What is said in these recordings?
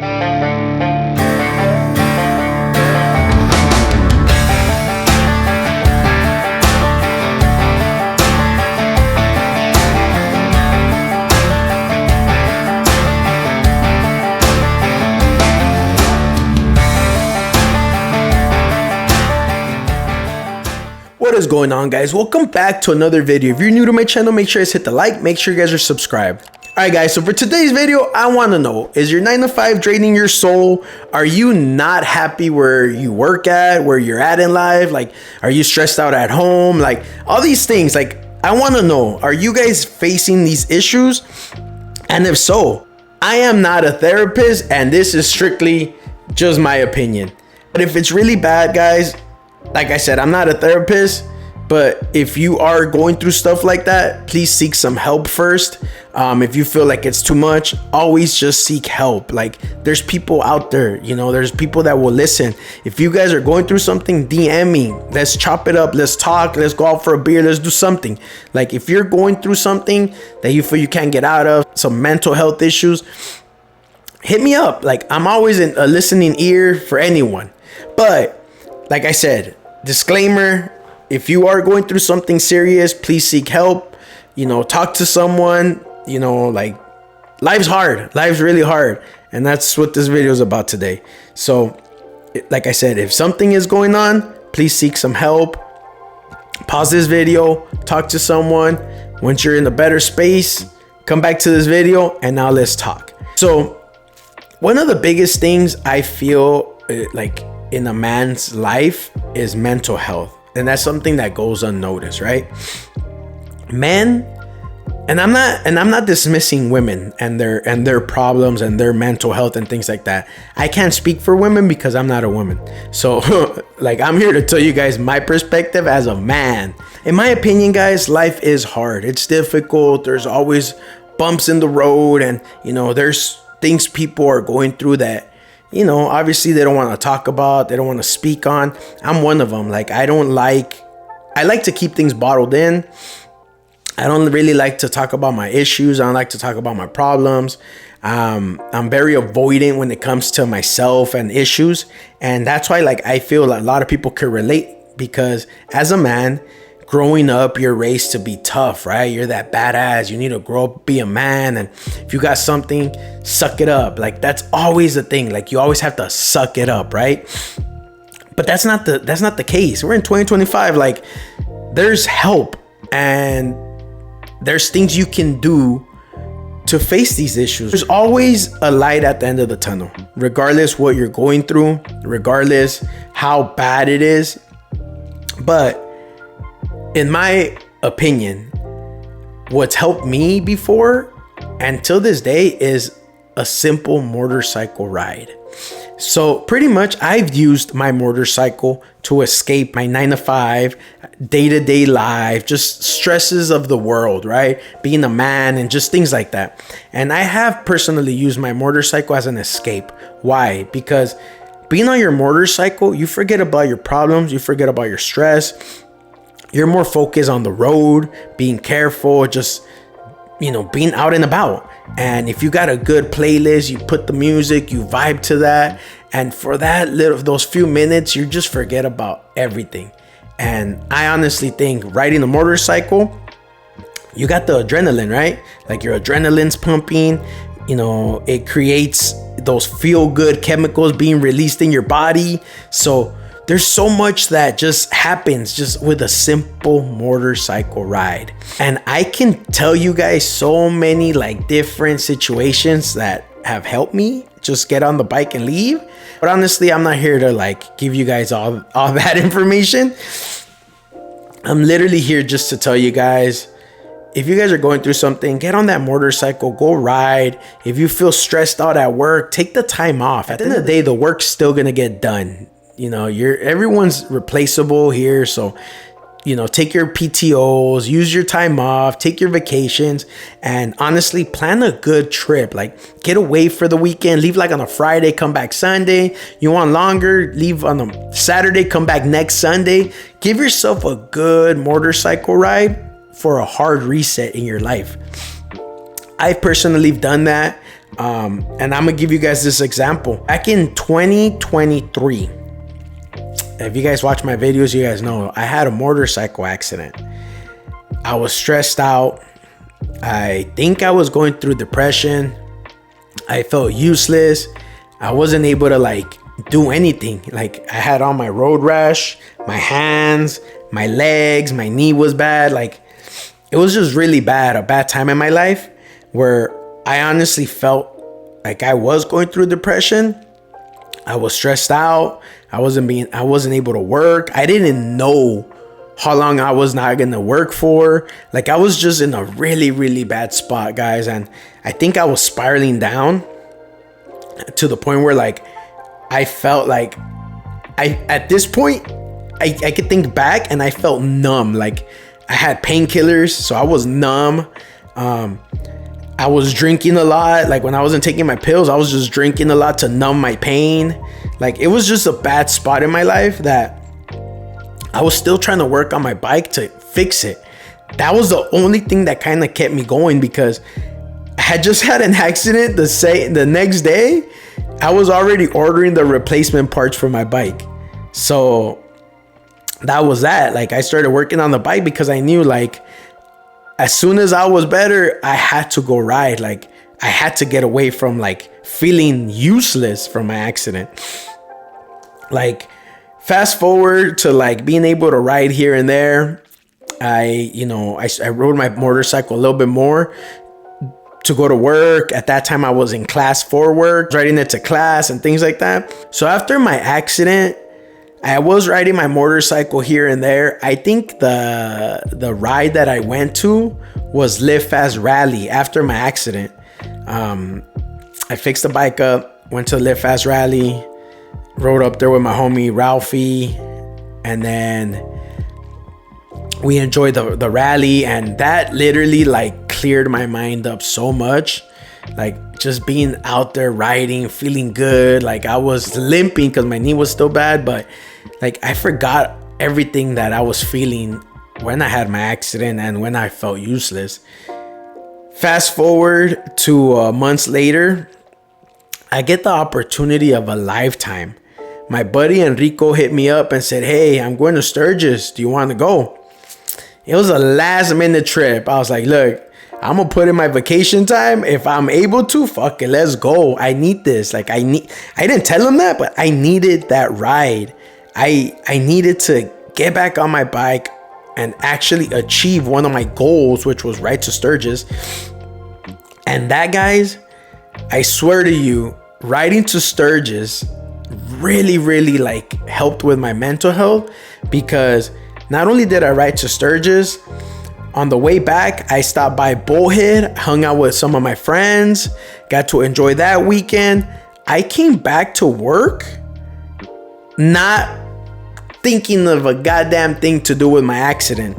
What is going on, guys? Welcome back to another video. If you're new to my channel, make sure you hit the like, make sure you guys are subscribed. Alright guys, so for today's video, I want to know, is your 9 to 5 draining your soul? Are you not happy where you work at, where you're at in life? Like, are you stressed out at home? Like, all these things, like, I want to know, are you guys facing these issues? And if so, I am not a therapist and this is strictly just my opinion. But if it's really bad, guys, like I said, I'm not a therapist, but if you are going through stuff like that, please seek some help first. If you feel like it's too much, always just seek help. Like, there's people out there, you know, there's people that will listen. If you guys are going through something, DM me. Let's chop it up. Let's talk. Let's go out for a beer. Let's do something. Like, if you're going through something that you feel you can't get out of, some mental health issues, hit me up. Like, I'm always a listening ear for anyone. But like I said, disclaimer, if you are going through something serious, please seek help. You know, talk to someone. You know, like, life's hard. Life's really hard. And that's what this video is about today. So, like I said, if something is going on, please seek some help. Pause this video, talk to someone. Once you're in a better space, come back to this video, and now let's talk. So, one of the biggest things I feel like in a man's life is mental health, and that's something that goes unnoticed, right? Men, and I'm not dismissing women and their problems and their mental health and things like that. I can't speak for women because I'm not a woman. So like, I'm here to tell you guys my perspective as a man. In my opinion, guys, life is hard. It's difficult. There's always bumps in the road, and you know, there's things people are going through that, you know, obviously they don't want to talk about, they don't want to speak on. I'm one of them. Like, I like to keep things bottled in. I don't really like to talk about my issues. I don't like to talk about my problems. I'm very avoidant when it comes to myself and issues. And that's why, like, I feel like a lot of people could relate, because as a man, growing up, you're raised to be tough, right? You're that badass. You need to grow up, be a man. And if you got something, suck it up. Like, that's always the thing. Like, you always have to suck it up, right? But that's not the case. We're in 2025. Like, there's help and there's things you can do to face these issues. There's always a light at the end of the tunnel, regardless what you're going through, regardless how bad it is. But in my opinion, what's helped me before and till this day is a simple motorcycle ride. So pretty much I've used my motorcycle to escape my 9 to 5 day-to-day life, just stresses of the world, right? Being a man and just things like that. And I have personally used my motorcycle as an escape. Why? Because being on your motorcycle, you forget about your problems, you forget about your stress. You're more focused on the road, being careful, just, you know, being out and about. And if you got a good playlist, you put the music, you vibe to that. And for those few minutes, you just forget about everything. And I honestly think riding a motorcycle, you got the adrenaline, right? Like, your adrenaline's pumping, you know, it creates those feel good chemicals being released in your body. So there's so much that just happens just with a simple motorcycle ride. And I can tell you guys so many like different situations that have helped me just get on the bike and leave. But honestly, I'm not here to like give you guys all that information. I'm literally here just to tell you guys, if you guys are going through something, get on that motorcycle, go ride. If you feel stressed out at work, take the time off. At the end of the day, the work's still gonna get done. You know, everyone's replaceable here. So, you know, take your PTOs, use your time off, take your vacations, and honestly, plan a good trip. Like, get away for the weekend, leave like on a Friday, come back Sunday. You want longer, leave on a Saturday, come back next Sunday. Give yourself a good motorcycle ride for a hard reset in your life. I've personally done that. And I'm gonna give you guys this example. Back in 2023, if you guys watch my videos, you guys know I had a motorcycle accident. I was stressed out. I think I was going through depression. I felt useless. I wasn't able to like do anything. Like I had on my road rash, my hands, my legs, my knee was bad. Like it was just really bad, a bad time in my life where I honestly felt like I was going through depression. I was stressed out. I wasn't able to work. I didn't know how long I was not gonna work for. Like I was just in a really, really bad spot, guys. And I think I was spiraling down to the point where like I felt like at this point I could think back and I felt numb. Like I had painkillers, so I was numb. I was drinking a lot. Like when I wasn't taking my pills, I was just drinking a lot to numb my pain. Like it was just a bad spot in my life that I was still trying to work on my bike to fix it. That was the only thing that kind of kept me going, because I had just had an accident the next day. I was already ordering the replacement parts for my bike. So that was that. Like I started working on the bike because I knew like as soon as I was better, I had to go ride. Like I had to get away from like feeling useless from my accident. Like fast forward to like being able to ride here and there. I rode my motorcycle a little bit more to go to work. At that time I was in class for work, riding it to class and things like that. So after my accident, I was riding my motorcycle here and there. I think the ride that I went to was Live Fast Rally after my accident. I fixed the bike up, went to Live Fast Rally, rode up there with my homie Ralphie, and then we enjoyed the rally, and that literally like cleared my mind up so much. Like just being out there riding, feeling good. Like I was limping because my knee was still bad, but like I forgot everything that I was feeling when I had my accident and when I felt useless. Fast forward to months later, I get the opportunity of a lifetime. My buddy Enrico hit me up and said, "Hey, I'm going to Sturgis. Do you want to go?" It was a last minute trip. I was like, "Look, I'm gonna put in my vacation time. If I'm able to, fuck it, let's go. I need this." Like I didn't tell him that, but I needed that ride. I needed to get back on my bike and actually achieve one of my goals, which was ride to Sturgis. And that, guys, I swear to you, riding to Sturgis really, really like helped with my mental health, because not only did I ride to Sturgis, on the way back, I stopped by Bullhead, hung out with some of my friends, got to enjoy that weekend. I came back to work not thinking of a goddamn thing to do with my accident.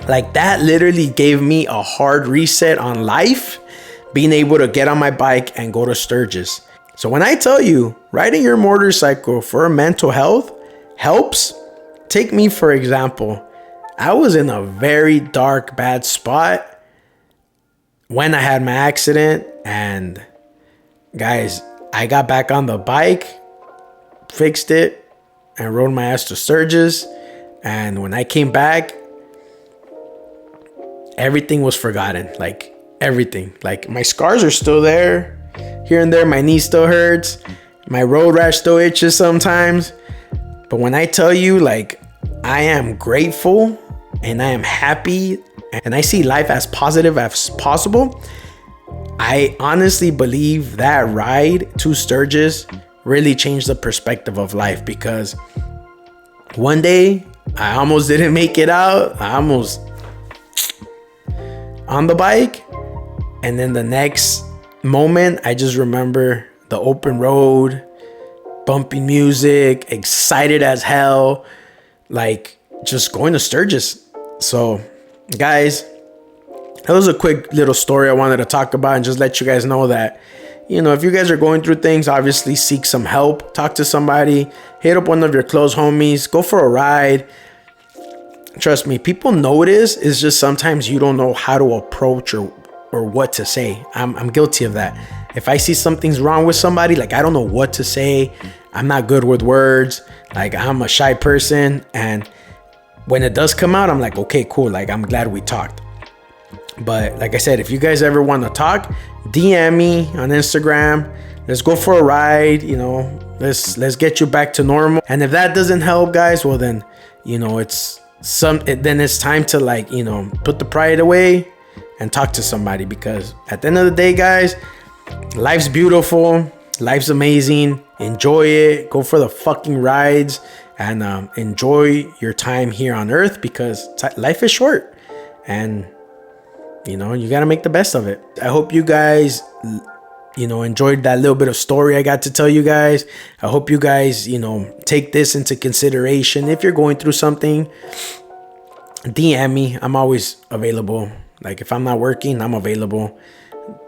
Like that literally gave me a hard reset on life, being able to get on my bike and go to Sturgis. So when I tell you riding your motorcycle for mental health helps, take me for example. I was in a very dark, bad spot when I had my accident, and guys, I got back on the bike, fixed it, and rode my ass to Sturgis. And when I came back, everything was forgotten. Like everything. Like my scars are still there. Here and there, my knee still hurts. My road rash still itches sometimes. But when I tell you, like, I am grateful and I am happy and I see life as positive as possible, I honestly believe that ride to Sturgis really changed the perspective of life, because one day I almost didn't make it out. I almost on the bike, and then the next moment I just remember the open road, bumping music, excited as hell, like just going to Sturgis. So guys, that was a quick little story I wanted to talk about and just let you guys know that, you know, if you guys are going through things, obviously seek some help, talk to somebody, hit up one of your close homies, go for a ride. Trust me, people notice. It's just sometimes you don't know how to approach or what to say. I'm guilty of that. If I see something's wrong with somebody, like I don't know what to say, I'm not good with words, like I'm a shy person, and when it does come out, I'm like, okay, cool, like I'm glad we talked. But like I said, if you guys ever want to talk, DM me on Instagram. Let's go for a ride, you know, let's get you back to normal. And if that doesn't help, guys, well then, you know, then it's time to, like, you know, put the pride away and talk to somebody, because at the end of the day, guys, life's beautiful, life's amazing. Enjoy it. Go for the fucking rides, and enjoy your time here on earth, because life is short, and you know, you got to make the best of it. I hope you guys, you know, enjoyed that little bit of story I got to tell you guys. I hope you guys, you know, take this into consideration. If you're going through something, DM me. I'm always available. Like if I'm not working, I'm available.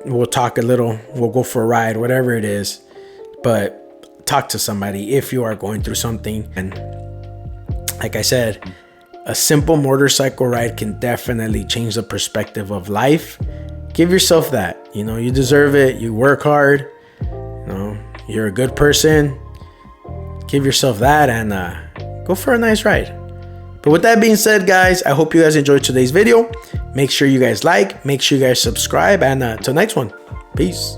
We'll talk a little. We'll go for a ride, whatever it is. But talk to somebody if you are going through something. And like I said, a simple motorcycle ride can definitely change the perspective of life. Give yourself that. You know, you deserve it. You work hard. You know, you're a good person. Give yourself that, and go for a nice ride. But with that being said, guys, I hope you guys enjoyed today's video. Make sure you guys like, make sure you guys subscribe, and till next one. Peace.